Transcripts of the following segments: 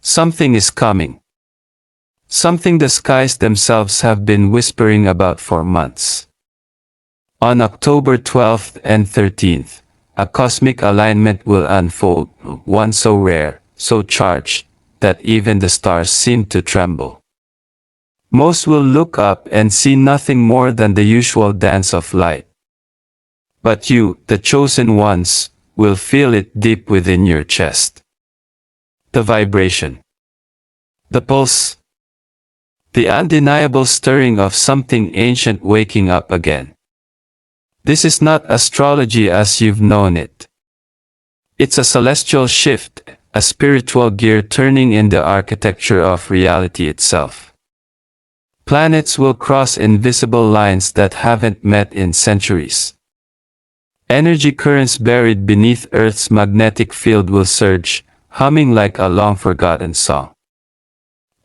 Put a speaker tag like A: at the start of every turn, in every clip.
A: Something is coming. Something the skies themselves have been whispering about for months. On October 12th and 13th, a cosmic alignment will unfold, one so rare, so charged, that even the stars seem to tremble. Most will look up and see nothing more than the usual dance of light. But you, the chosen ones, will feel it deep within your chest. The vibration. The pulse. The undeniable stirring of something ancient waking up again. This is not astrology as you've known it. It's a celestial shift, a spiritual gear turning in the architecture of reality itself. Planets will cross invisible lines that haven't met in centuries. Energy currents buried beneath Earth's magnetic field will surge, humming like a long-forgotten song.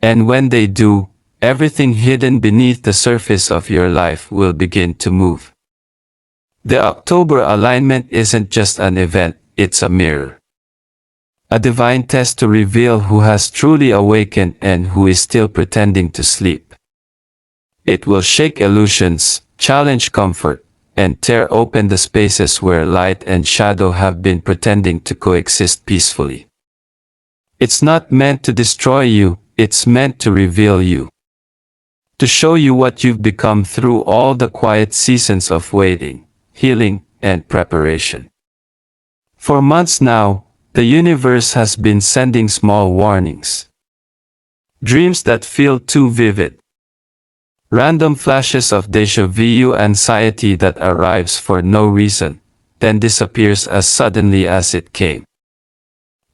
A: And when they do, everything hidden beneath the surface of your life will begin to move. The October alignment isn't just an event, it's a mirror. A divine test to reveal who has truly awakened and who is still pretending to sleep. It will shake illusions, challenge comfort, and tear open the spaces where light and shadow have been pretending to coexist peacefully. It's not meant to destroy you, it's meant to reveal you. To show you what you've become through all the quiet seasons of waiting, healing, and preparation. For months now, the universe has been sending small warnings. Dreams that feel too vivid. Random flashes of déjà vu anxiety that arrives for no reason, then disappears as suddenly as it came.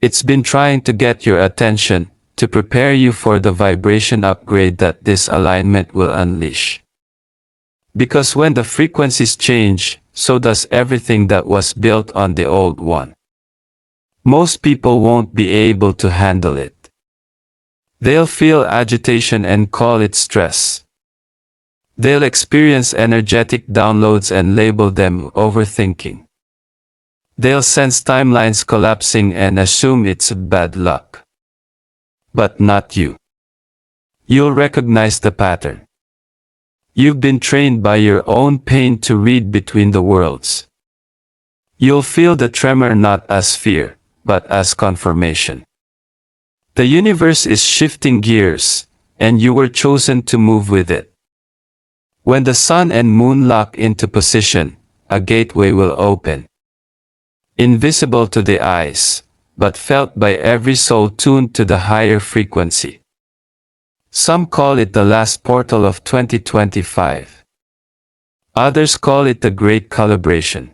A: It's been trying to get your attention, to prepare you for the vibration upgrade that this alignment will unleash. Because when the frequencies change, so does everything that was built on the old one. Most people won't be able to handle it. They'll feel agitation and call it stress. They'll experience energetic downloads and label them overthinking. They'll sense timelines collapsing and assume it's bad luck. But not you. You'll recognize the pattern. You've been trained by your own pain to read between the worlds. You'll feel the tremor not as fear, but as confirmation. The universe is shifting gears, and you were chosen to move with it. When the sun and moon lock into position, a gateway will open. Invisible to the eyes, but felt by every soul tuned to the higher frequency. Some call it the last portal of 2025. Others call it the Great Calibration.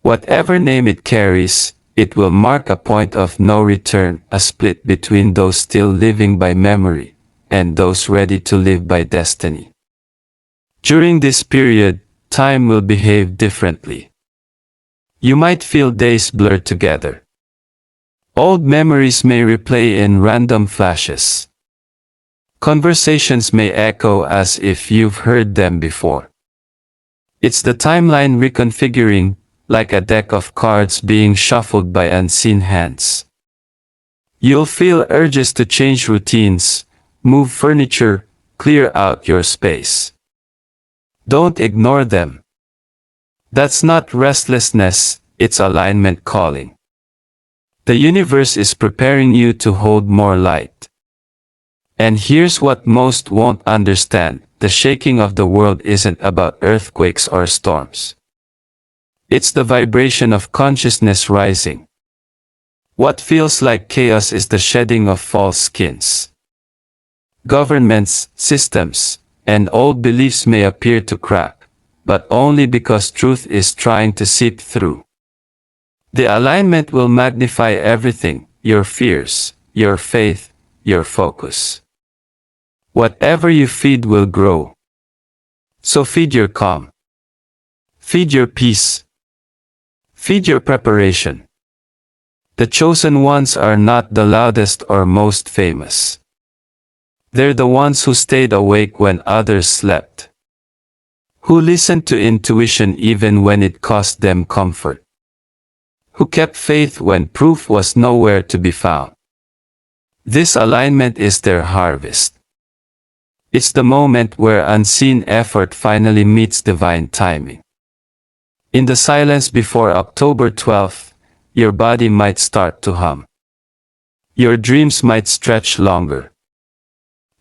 A: Whatever name it carries, it will mark a point of no return, a split between those still living by memory, and those ready to live by destiny. During this period, time will behave differently. You might feel days blur together. Old memories may replay in random flashes. Conversations may echo as if you've heard them before. It's the timeline reconfiguring, like a deck of cards being shuffled by unseen hands. You'll feel urges to change routines, move furniture, clear out your space. Don't ignore them. That's not restlessness, it's alignment calling. The universe is preparing you to hold more light. And here's what most won't understand, the shaking of the world isn't about earthquakes or storms. It's the vibration of consciousness rising. What feels like chaos is the shedding of false skins. Governments, systems, and old beliefs may appear to crack, but only because truth is trying to seep through. The alignment will magnify everything, your fears, your faith, your focus. Whatever you feed will grow. So feed your calm. Feed your peace. Feed your preparation. The chosen ones are not the loudest or most famous. They're the ones who stayed awake when others slept. Who listened to intuition even when it cost them comfort. Who kept faith when proof was nowhere to be found. This alignment is their harvest. It's the moment where unseen effort finally meets divine timing. In the silence before October 12th, your body might start to hum. Your dreams might stretch longer.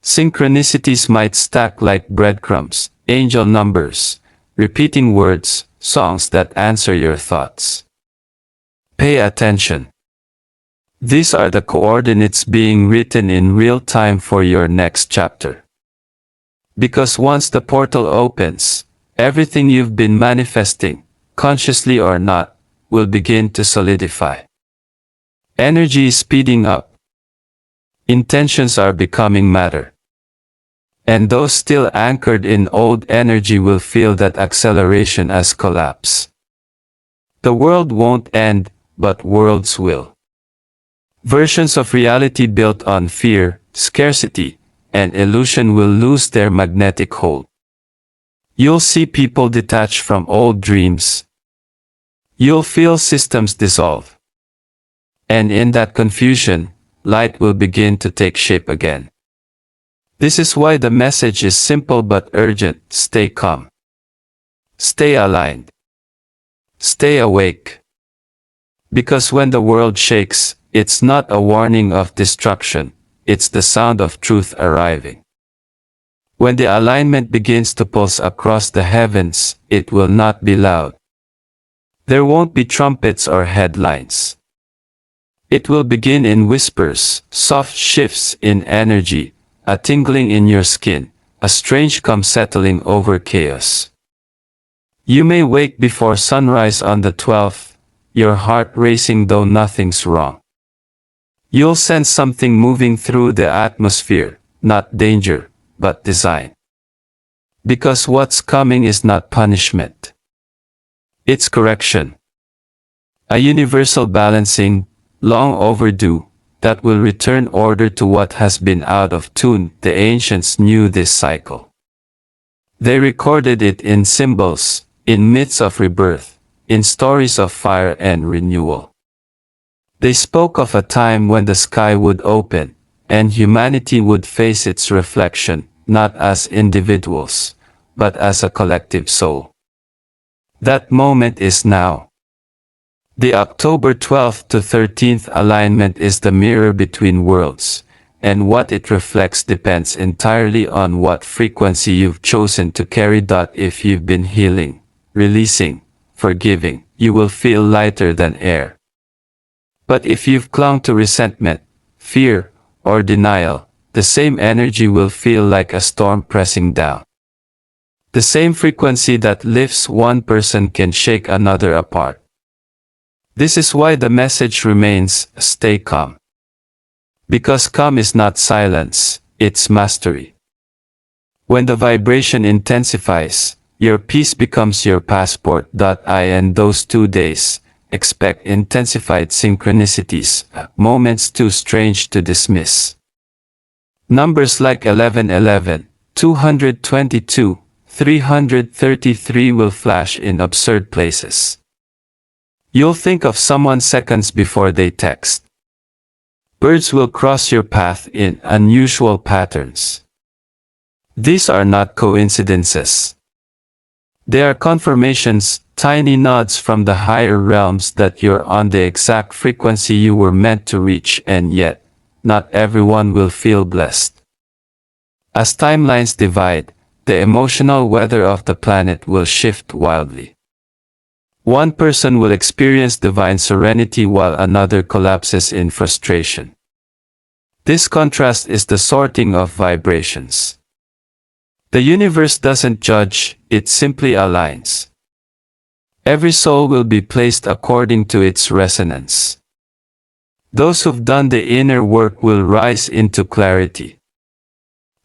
A: Synchronicities might stack like breadcrumbs, angel numbers, repeating words, songs that answer your thoughts. Pay attention. These are the coordinates being written in real time for your next chapter. Because once the portal opens, everything you've been manifesting, consciously or not, will begin to solidify. Energy is speeding up. Intentions are becoming matter. And those still anchored in old energy will feel that acceleration as collapse. The world won't end, but worlds will. Versions of reality built on fear, scarcity, and illusion will lose their magnetic hold. You'll see people detach from old dreams. You'll feel systems dissolve. And in that confusion, light will begin to take shape again. This is why the message is simple but urgent. Stay calm. Stay aligned. Stay awake. Because when the world shakes, it's not a warning of destruction, it's the sound of truth arriving. When the alignment begins to pulse across the heavens, it will not be loud. There won't be trumpets or headlines. It will begin in whispers, soft shifts in energy, a tingling in your skin, a strange calm settling over chaos. You may wake before sunrise on the 12th, your heart racing though nothing's wrong. You'll sense something moving through the atmosphere, not danger, but design. Because what's coming is not punishment. It's correction. A universal balancing, long overdue, that will return order to what has been out of tune. The ancients knew this cycle. They recorded it in symbols, in myths of rebirth, in stories of fire and renewal. They spoke of a time when the sky would open, and humanity would face its reflection, not as individuals, but as a collective soul. That moment is now. The October 12th to 13th alignment is the mirror between worlds, and what it reflects depends entirely on what frequency you've chosen to carry. If you've been healing, releasing, forgiving, you will feel lighter than air. But if you've clung to resentment, fear, or denial, the same energy will feel like a storm pressing down. The same frequency that lifts one person can shake another apart. This is why the message remains, stay calm. Because calm is not silence, it's mastery. When the vibration intensifies, your peace becomes your passport. In those 2 days, expect intensified synchronicities, moments too strange to dismiss. Numbers like 1111, 222, 333 will flash in absurd places. You'll think of someone seconds before they text. Birds will cross your path in unusual patterns. These are not coincidences. They are confirmations, tiny nods from the higher realms that you're on the exact frequency you were meant to reach, and yet, not everyone will feel blessed. As timelines divide, the emotional weather of the planet will shift wildly. One person will experience divine serenity while another collapses in frustration. This contrast is the sorting of vibrations. The universe doesn't judge, it simply aligns. Every soul will be placed according to its resonance. Those who've done the inner work will rise into clarity.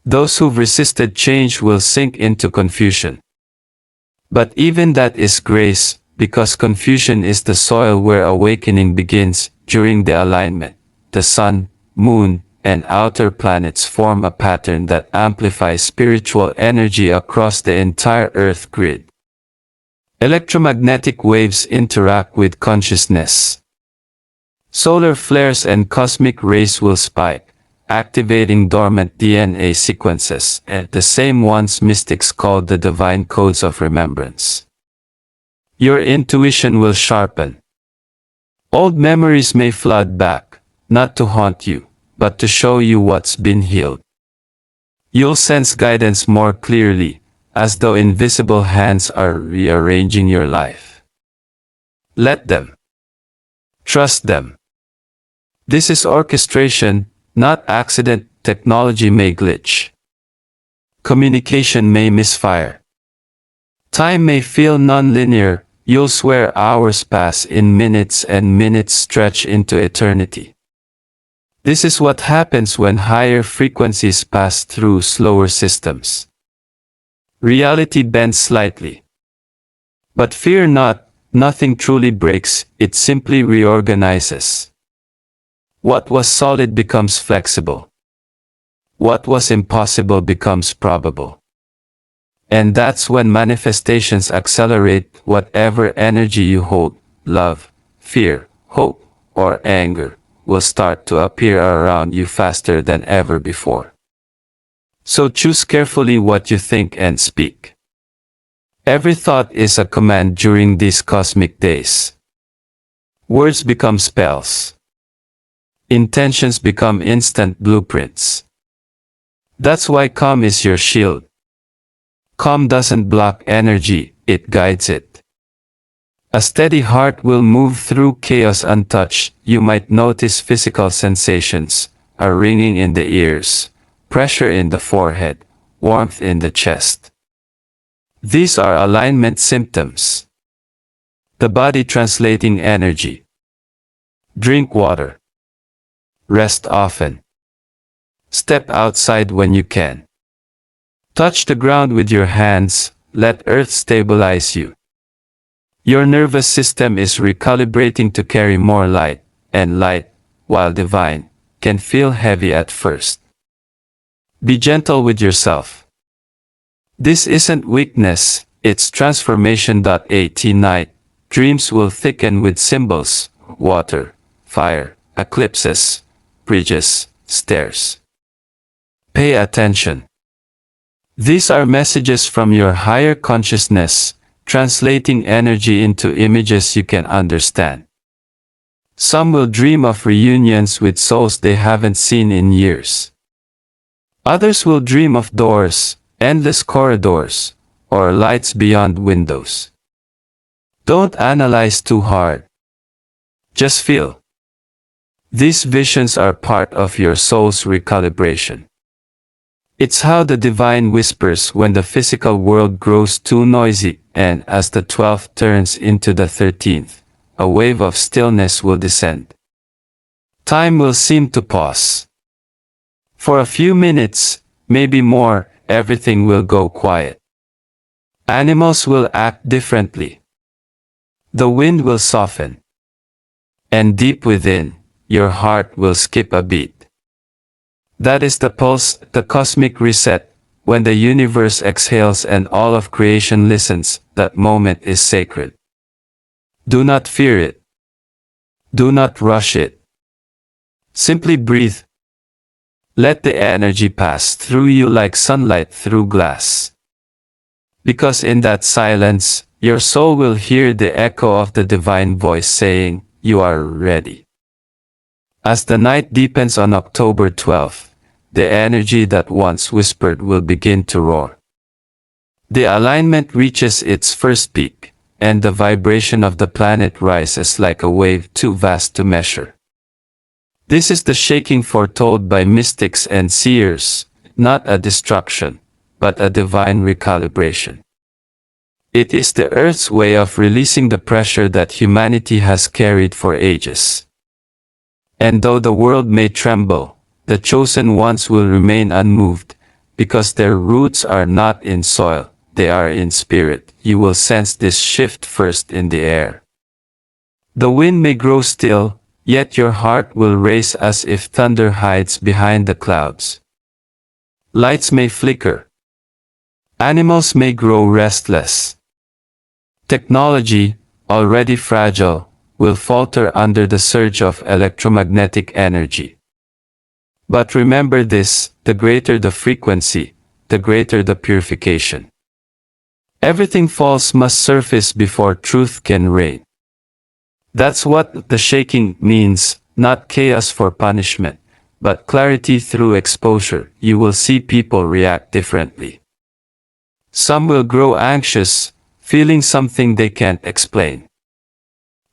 A: Those who've resisted change will sink into confusion. But even that is grace, because confusion is the soil where awakening begins. During the alignment, the sun, moon, and outer planets form a pattern that amplifies spiritual energy across the entire Earth grid. Electromagnetic waves interact with consciousness. Solar flares and cosmic rays will spike, activating dormant DNA sequences, and the same ones mystics call the divine codes of remembrance. Your intuition will sharpen. Old memories may flood back, not to haunt you, but to show you what's been healed. You'll sense guidance more clearly, as though invisible hands are rearranging your life. Let them. Trust them. This is orchestration, not accident. Technology may glitch. Communication may misfire. Time may feel non-linear. You'll swear hours pass in minutes and minutes stretch into eternity. This is what happens when higher frequencies pass through slower systems. Reality bends slightly. But fear not, nothing truly breaks, it simply reorganizes. What was solid becomes flexible. What was impossible becomes probable. And that's when manifestations accelerate. Whatever energy you hold, love, fear, hope, or anger, will start to appear around you faster than ever before. So choose carefully what you think and speak. Every thought is a command during these cosmic days. Words become spells. Intentions become instant blueprints. That's why calm is your shield. Calm doesn't block energy, it guides it. A steady heart will move through chaos untouched. You might notice physical sensations, a ringing in the ears, pressure in the forehead, warmth in the chest. These are alignment symptoms. The body translating energy. Drink water. Rest often. Step outside when you can. Touch the ground with your hands, let earth stabilize you. Your nervous system is recalibrating to carry more light, and light, while divine, can feel heavy at first. Be gentle with yourself. This isn't weakness, it's transformation. At night, dreams will thicken with symbols, water, fire, eclipses, bridges, stairs. Pay attention. These are messages from your higher consciousness, translating energy into images you can understand. Some will dream of reunions with souls they haven't seen in years. Others will dream of doors, endless corridors, or lights beyond windows. Don't analyze too hard. Just feel. These visions are part of your soul's recalibration. It's how the divine whispers when the physical world grows too noisy, and as the 12th turns into the 13th, a wave of stillness will descend. Time will seem to pause. For a few minutes, maybe more, everything will go quiet. Animals will act differently. The wind will soften. And deep within, your heart will skip a beat. That is the pulse, the cosmic reset. When the universe exhales and all of creation listens, that moment is sacred. Do not fear it. Do not rush it. Simply breathe. Let the energy pass through you like sunlight through glass. Because in that silence, your soul will hear the echo of the divine voice saying, "You are ready." As the night deepens on October 12th, the energy that once whispered will begin to roar. The alignment reaches its first peak, and the vibration of the planet rises like a wave too vast to measure. This is the shaking foretold by mystics and seers, not a destruction, but a divine recalibration. It is the Earth's way of releasing the pressure that humanity has carried for ages. And though the world may tremble, the chosen ones will remain unmoved, because their roots are not in soil, they are in spirit. You will sense this shift first in the air. The wind may grow still, yet your heart will race as if thunder hides behind the clouds. Lights may flicker. Animals may grow restless. Technology, already fragile, will falter under the surge of electromagnetic energy. But remember this, the greater the frequency, the greater the purification. Everything false must surface before truth can reign. That's what the shaking means, not chaos for punishment, but clarity through exposure. You will see people react differently. Some will grow anxious, feeling something they can't explain.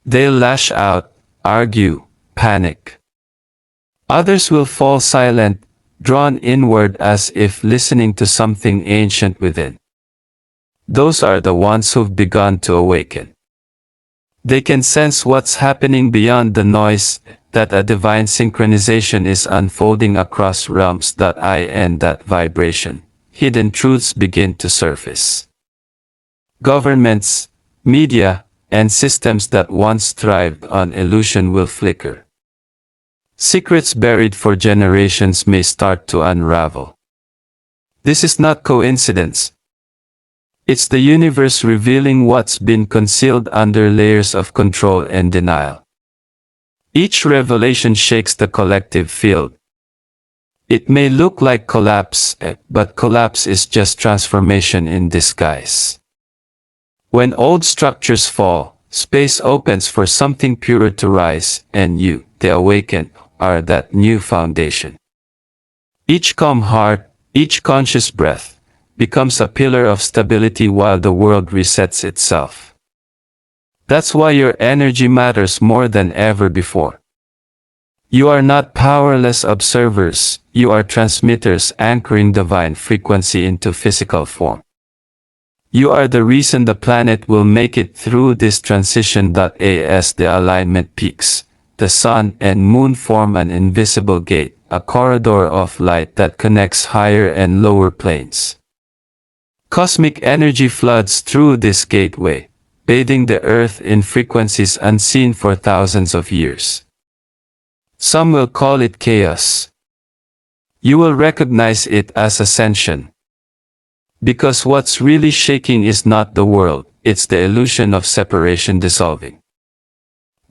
A: They'll lash out, argue, panic. Others will fall silent, drawn inward as if listening to something ancient within. Those are the ones who've begun to awaken. They can sense what's happening beyond the noise, that a divine synchronization is unfolding across realms. In that vibration, hidden truths begin to surface. Governments, media, and systems that once thrived on illusion will flicker. Secrets buried for generations may start to unravel. This is not coincidence. It's the universe revealing what's been concealed under layers of control and denial. Each revelation shakes the collective field. It may look like collapse, but collapse is just transformation in disguise. When old structures fall, space opens for something purer to rise, and you, the awakened, are that new foundation. Each calm heart, each conscious breath, becomes a pillar of stability while the world resets itself. That's why your energy matters more than ever before. You are not powerless observers, you are transmitters anchoring divine frequency into physical form. You are the reason the planet will make it through this transition. As the alignment peaks, the sun and moon form an invisible gate, a corridor of light that connects higher and lower planes. Cosmic energy floods through this gateway, bathing the earth in frequencies unseen for thousands of years. Some will call it chaos. You will recognize it as ascension. Because what's really shaking is not the world, it's the illusion of separation dissolving.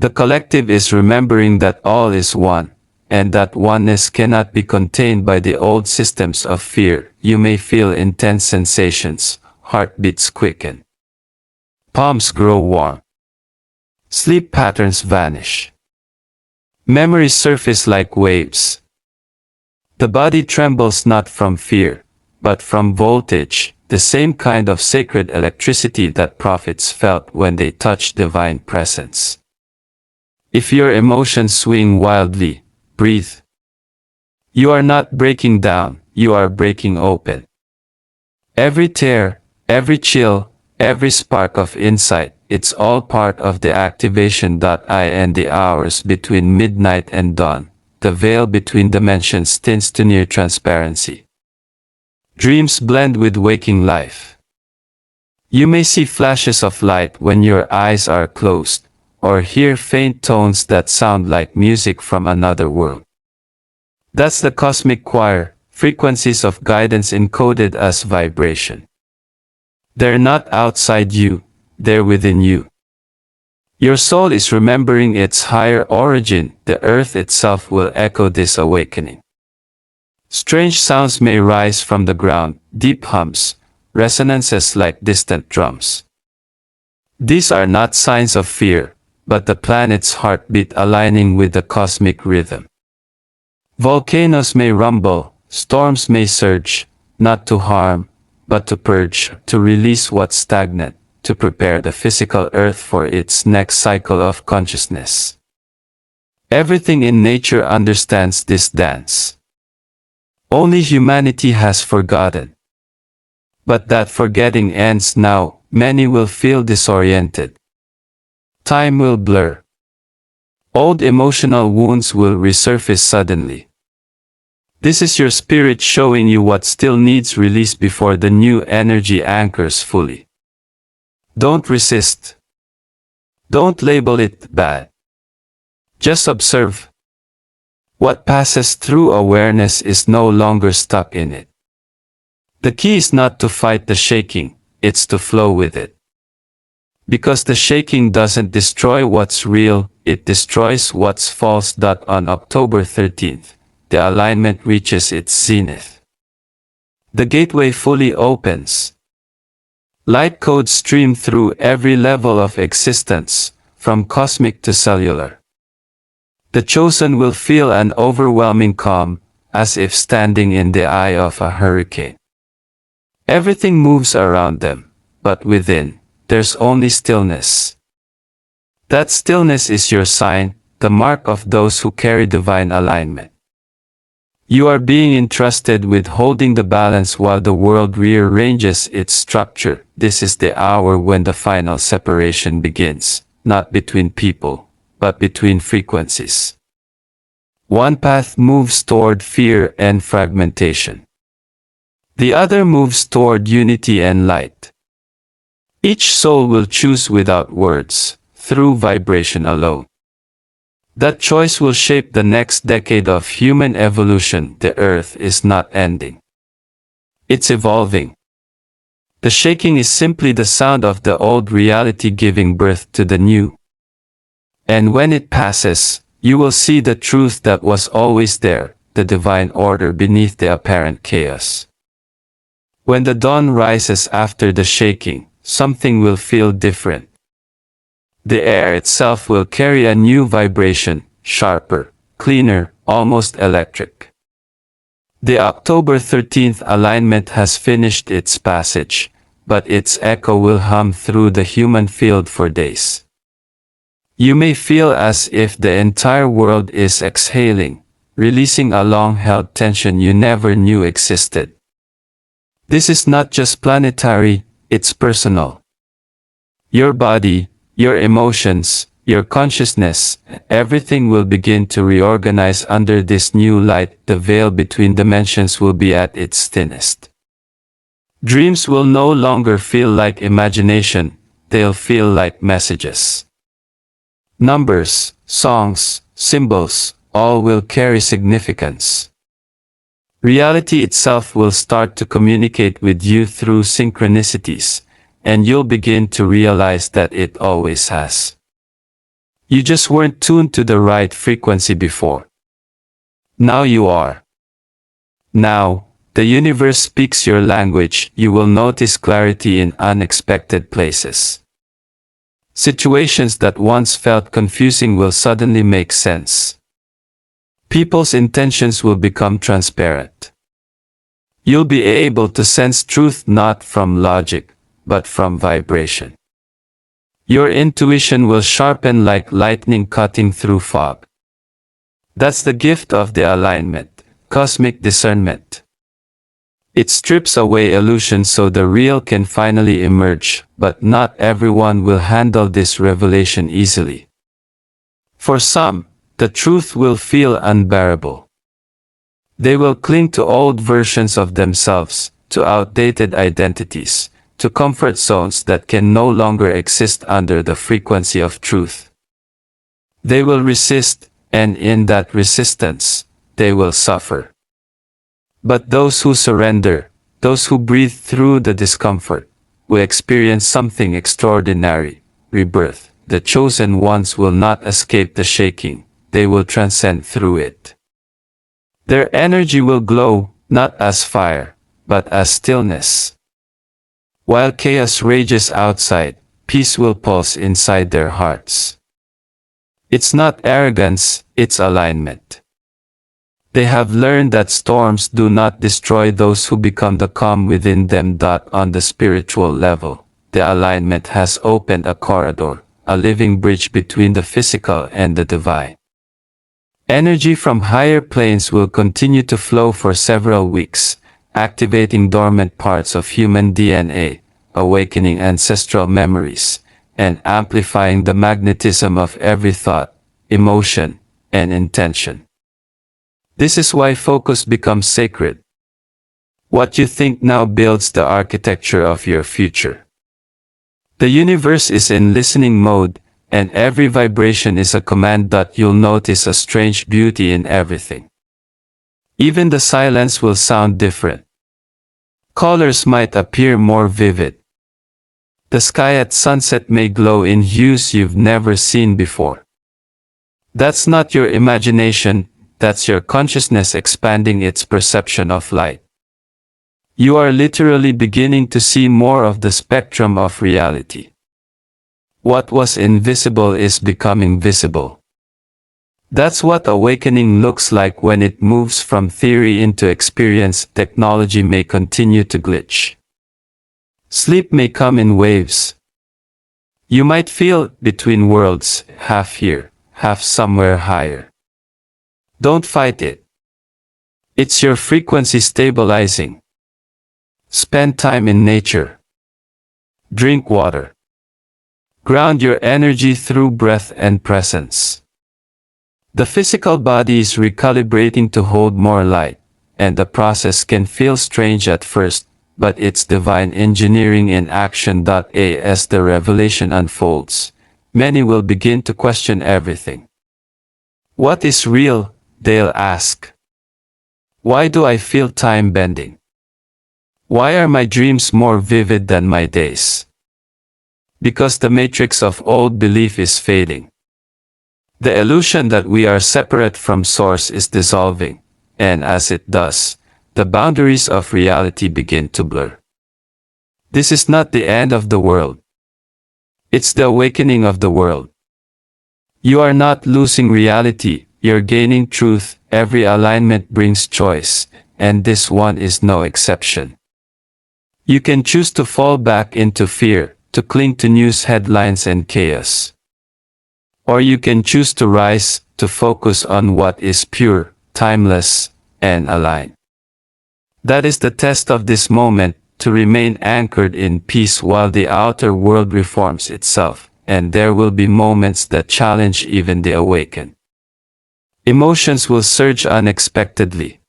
A: The collective is remembering that all is one, and that oneness cannot be contained by the old systems of fear. You may feel intense sensations, heartbeats quicken. Palms grow warm. Sleep patterns vanish. Memories surface like waves. The body trembles not from fear, but from voltage, the same kind of sacred electricity that prophets felt when they touched divine presence. If your emotions swing wildly, breathe. You are not breaking down, you are breaking open. Every tear, every chill, every spark of insight, it's all part of the activation. In the hours between midnight and dawn, the veil between dimensions thins to near transparency. Dreams blend with waking life. You may see flashes of light when your eyes are closed, or hear faint tones that sound like music from another world. That's the cosmic choir, frequencies of guidance encoded as vibration. They're not outside you, they're within you. Your soul is remembering its higher origin. The earth itself will echo this awakening. Strange sounds may rise from the ground, deep hums, resonances like distant drums. These are not signs of fear, but the planet's heartbeat aligning with the cosmic rhythm. Volcanoes may rumble, storms may surge, not to harm, but to purge, to release what's stagnant, to prepare the physical earth for its next cycle of consciousness. Everything in nature understands this dance. Only humanity has forgotten. But that forgetting ends now. Many will feel disoriented. Time will blur. Old emotional wounds will resurface suddenly. This is your spirit showing you what still needs release before the new energy anchors fully. Don't resist. Don't label it bad. Just observe. What passes through awareness is no longer stuck in it. The key is not to fight the shaking, it's to flow with it. Because the shaking doesn't destroy what's real, it destroys what's false. On October 13th, the alignment reaches its zenith. The gateway fully opens. Light codes stream through every level of existence, from cosmic to cellular. The chosen will feel an overwhelming calm, as if standing in the eye of a hurricane. Everything moves around them, but within, there's only stillness. That stillness is your sign, the mark of those who carry divine alignment. You are being entrusted with holding the balance while the world rearranges its structure. This is the hour when the final separation begins, not between people, but between frequencies. One path moves toward fear and fragmentation. The other moves toward unity and light. Each soul will choose without words, through vibration alone. That choice will shape the next decade of human evolution. The earth is not ending. It's evolving. The shaking is simply the sound of the old reality giving birth to the new. And when it passes, you will see the truth that was always there, the divine order beneath the apparent chaos. When the dawn rises after the shaking, something will feel different. The air itself will carry a new vibration, sharper, cleaner, almost electric. The October 13th alignment has finished its passage, but its echo will hum through the human field for days. You may feel as if the entire world is exhaling, releasing a long-held tension you never knew existed. This is not just planetary, it's personal. Your body, your emotions, your consciousness, everything will begin to reorganize under this new light. The veil between dimensions will be at its thinnest. Dreams will no longer feel like imagination, they'll feel like messages. Numbers, songs, symbols, all will carry significance. Reality itself will start to communicate with you through synchronicities, and you'll begin to realize that it always has. You just weren't tuned to the right frequency before. Now you are. Now, the universe speaks your language. You will notice clarity in unexpected places. Situations that once felt confusing will suddenly make sense. People's intentions will become transparent. You'll be able to sense truth not from logic, but from vibration. Your intuition will sharpen like lightning cutting through fog. That's the gift of the alignment, cosmic discernment. It strips away illusion so the real can finally emerge, but not everyone will handle this revelation easily. For some, the truth will feel unbearable. They will cling to old versions of themselves, to outdated identities, to comfort zones that can no longer exist under the frequency of truth. They will resist, and in that resistance, they will suffer. But those who surrender, those who breathe through the discomfort, will experience something extraordinary, rebirth. The chosen ones will not escape the shaking, they will transcend through it. Their energy will glow, not as fire, but as stillness. While chaos rages outside, peace will pulse inside their hearts. It's not arrogance, it's alignment. They have learned that storms do not destroy those who become the calm within them. On the spiritual level, the alignment has opened a corridor, a living bridge between the physical and the divine. Energy from higher planes will continue to flow for several weeks, activating dormant parts of human DNA, awakening ancestral memories, and amplifying the magnetism of every thought, emotion, and intention. This is why focus becomes sacred. What you think now builds the architecture of your future. The universe is in listening mode, and every vibration is a command. You'll notice a strange beauty in everything. Even the silence will sound different. Colors might appear more vivid. The sky at sunset may glow in hues you've never seen before. That's not your imagination, that's your consciousness expanding its perception of light. You are literally beginning to see more of the spectrum of reality. What was invisible is becoming visible. That's what awakening looks like when it moves from theory into experience. Technology may continue to glitch. Sleep may come in waves. You might feel between worlds, half here, half somewhere higher. Don't fight it. It's your frequency stabilizing. Spend time in nature. Drink water. Ground your energy through breath and presence. The physical body is recalibrating to hold more light, and the process can feel strange at first, but it's divine engineering in action. As the revelation unfolds, many will begin to question everything. What is real? They'll ask. Why do I feel time bending? Why are my dreams more vivid than my days? Because the matrix of old belief is fading. The illusion that we are separate from source is dissolving, and as it does, the boundaries of reality begin to blur. This is not the end of the world. It's the awakening of the world. You are not losing reality, you're gaining truth. Every alignment brings choice, and this one is no exception. You can choose to fall back into fear, to cling to news headlines and chaos. Or you can choose to rise, to focus on what is pure, timeless, and aligned. That is the test of this moment, to remain anchored in peace while the outer world reforms itself, and there will be moments that challenge even the awakened. Emotions will surge unexpectedly.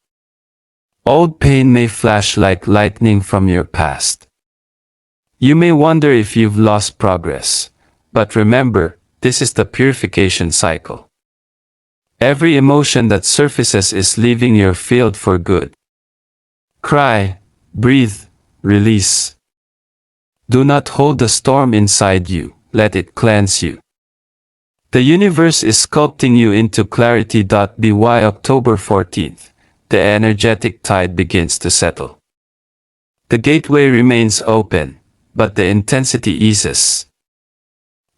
A: Old pain may flash like lightning from your past. You may wonder if you've lost progress, but remember, this is the purification cycle. Every emotion that surfaces is leaving your field for good. Cry, breathe, release. Do not hold the storm inside you, let it cleanse you. The universe is sculpting you into clarity. By October 14th, the energetic tide begins to settle. The gateway remains open, but the intensity eases.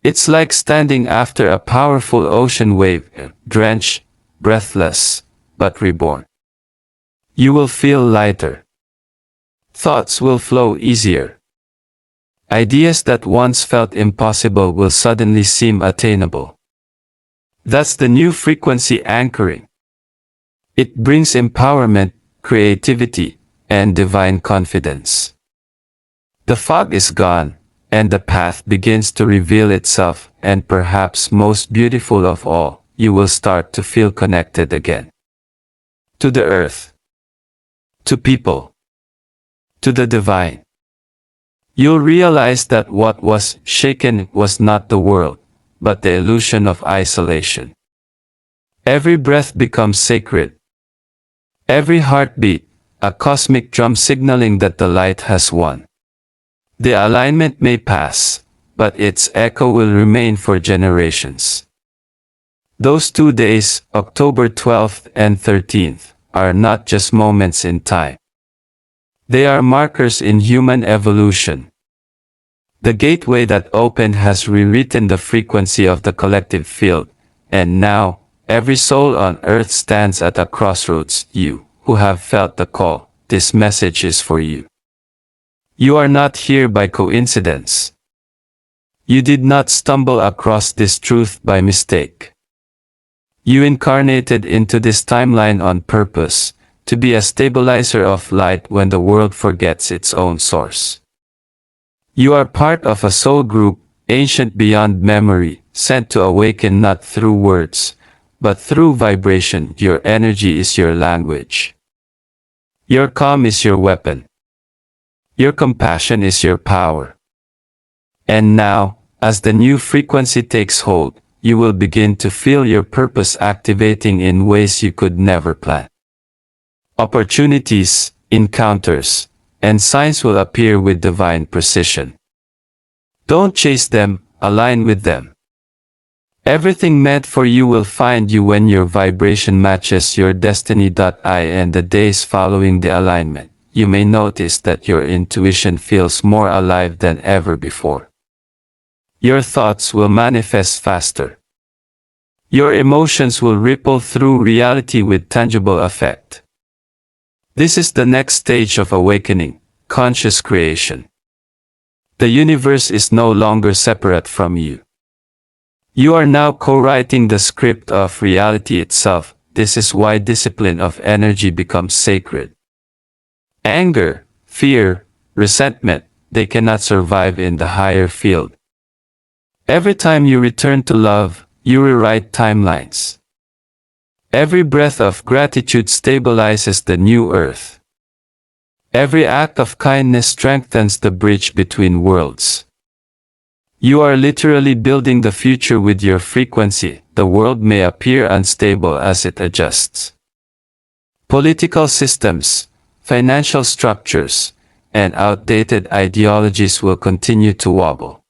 A: It's like standing after a powerful ocean wave, drenched, breathless, but reborn. You will feel lighter. Thoughts will flow easier. Ideas that once felt impossible will suddenly seem attainable. That's the new frequency anchoring. It brings empowerment, creativity, and divine confidence. The fog is gone, and the path begins to reveal itself, and perhaps most beautiful of all, you will start to feel connected again. To the earth. To people. To the divine. You'll realize that what was shaken was not the world, but the illusion of isolation. Every breath becomes sacred. Every heartbeat, a cosmic drum signaling that the light has won. The alignment may pass, but its echo will remain for generations. Those 2 days, October 12th and 13th, are not just moments in time. They are markers in human evolution. The gateway that opened has rewritten the frequency of the collective field, and now, every soul on earth stands at a crossroads. You, who have felt the call, this message is for you. You are not here by coincidence. You did not stumble across this truth by mistake. You incarnated into this timeline on purpose, to be a stabilizer of light when the world forgets its own source. You are part of a soul group, ancient beyond memory, sent to awaken not through words, but through vibration. Your energy is your language. Your calm is your weapon. Your compassion is your power. And now, as the new frequency takes hold, you will begin to feel your purpose activating in ways you could never plan. Opportunities, encounters, and signs will appear with divine precision. Don't chase them, align with them. Everything meant for you will find you when your vibration matches your destiny. In the days following the alignment, you may notice that your intuition feels more alive than ever before. Your thoughts will manifest faster. Your emotions will ripple through reality with tangible effect. This is the next stage of awakening, conscious creation. The universe is no longer separate from you. You are now co-writing the script of reality itself. This is why discipline of energy becomes sacred. Anger, fear, resentment, they cannot survive in the higher field. Every time you return to love, you rewrite timelines. Every breath of gratitude stabilizes the new earth. Every act of kindness strengthens the bridge between worlds. You are literally building the future with your frequency. The world may appear unstable as it adjusts. Political systems, financial structures, and outdated ideologies will continue to wobble.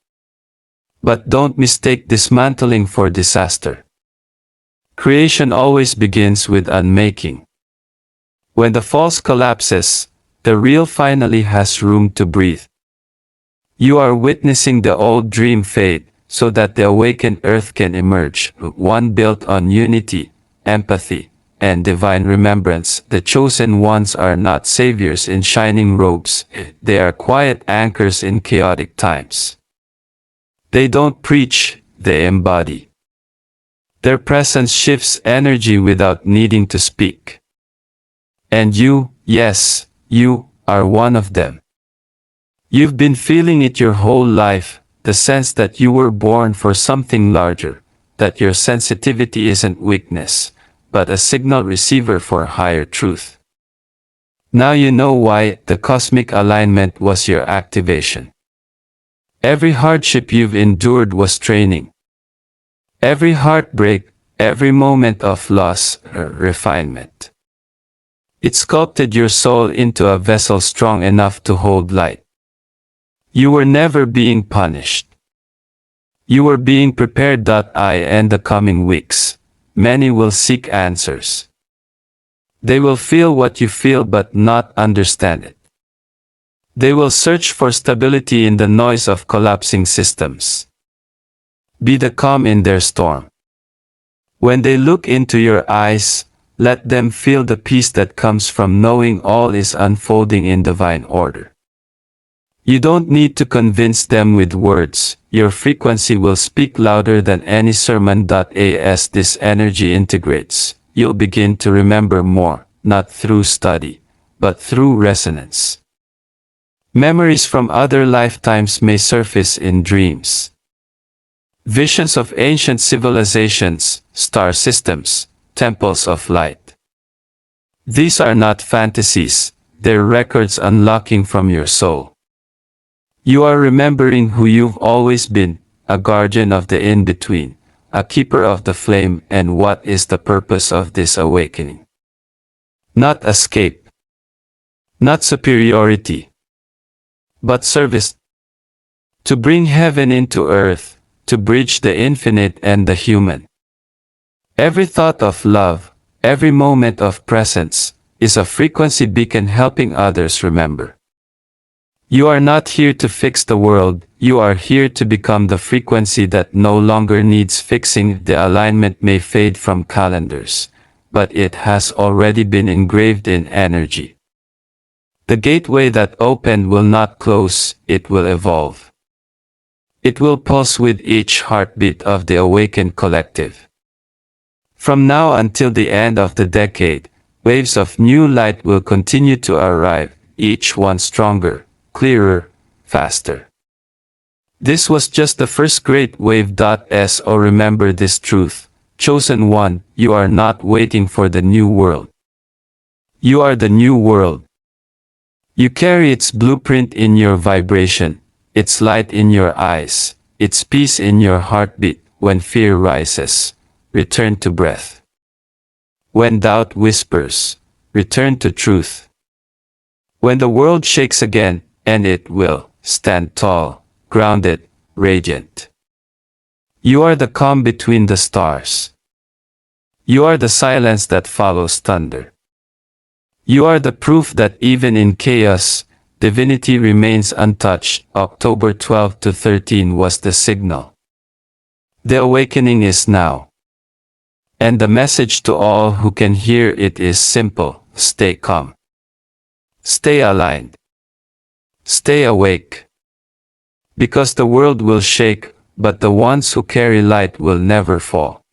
A: But don't mistake dismantling for disaster. Creation always begins with unmaking. When the false collapses, the real finally has room to breathe. You are witnessing the old dream fade, so that the awakened earth can emerge, one built on unity, empathy, and divine remembrance. The chosen ones are not saviors in shining robes, they are quiet anchors in chaotic times. They don't preach, they embody. Their presence shifts energy without needing to speak. And you, yes, you, are one of them. You've been feeling it your whole life, the sense that you were born for something larger, that your sensitivity isn't weakness, but a signal receiver for higher truth. Now you know why the cosmic alignment was your activation. Every hardship you've endured was training. Every heartbreak, every moment of loss, refinement. It sculpted your soul into a vessel strong enough to hold light. You were never being punished. You were being prepared. In the coming weeks, many will seek answers. They will feel what you feel but not understand it. They will search for stability in the noise of collapsing systems. Be the calm in their storm. When they look into your eyes, let them feel the peace that comes from knowing all is unfolding in divine order. You don't need to convince them with words, your frequency will speak louder than any sermon. As this energy integrates, you'll begin to remember more, not through study, but through resonance. Memories from other lifetimes may surface in dreams. Visions of ancient civilizations, star systems, temples of light. These are not fantasies, they're records unlocking from your soul. You are remembering who you've always been, a guardian of the in-between, a keeper of the flame. And what is the purpose of this awakening? Not escape. Not superiority. But service. To bring heaven into earth, to bridge the infinite and the human. Every thought of love, every moment of presence, is a frequency beacon helping others remember. You are not here to fix the world, you are here to become the frequency that no longer needs fixing. The alignment may fade from calendars, but it has already been engraved in energy. The gateway that opened will not close, it will evolve. It will pulse with each heartbeat of the awakened collective. From now until the end of the decade, waves of new light will continue to arrive, each one stronger, clearer, faster. This was just the first great wave. So remember this truth, chosen one, you are not waiting for the new world. You are the new world. You carry its blueprint in your vibration, its light in your eyes, its peace in your heartbeat. When fear rises, return to breath. When doubt whispers, return to truth. When the world shakes again, and it will, stand tall, grounded, radiant. You are the calm between the stars. You are the silence that follows thunder. You are the proof that even in chaos, divinity remains untouched. October 12 to 13 was the signal. The awakening is now. And the message to all who can hear it is simple: stay calm. Stay aligned. Stay awake. Because the world will shake, but the ones who carry light will never fall.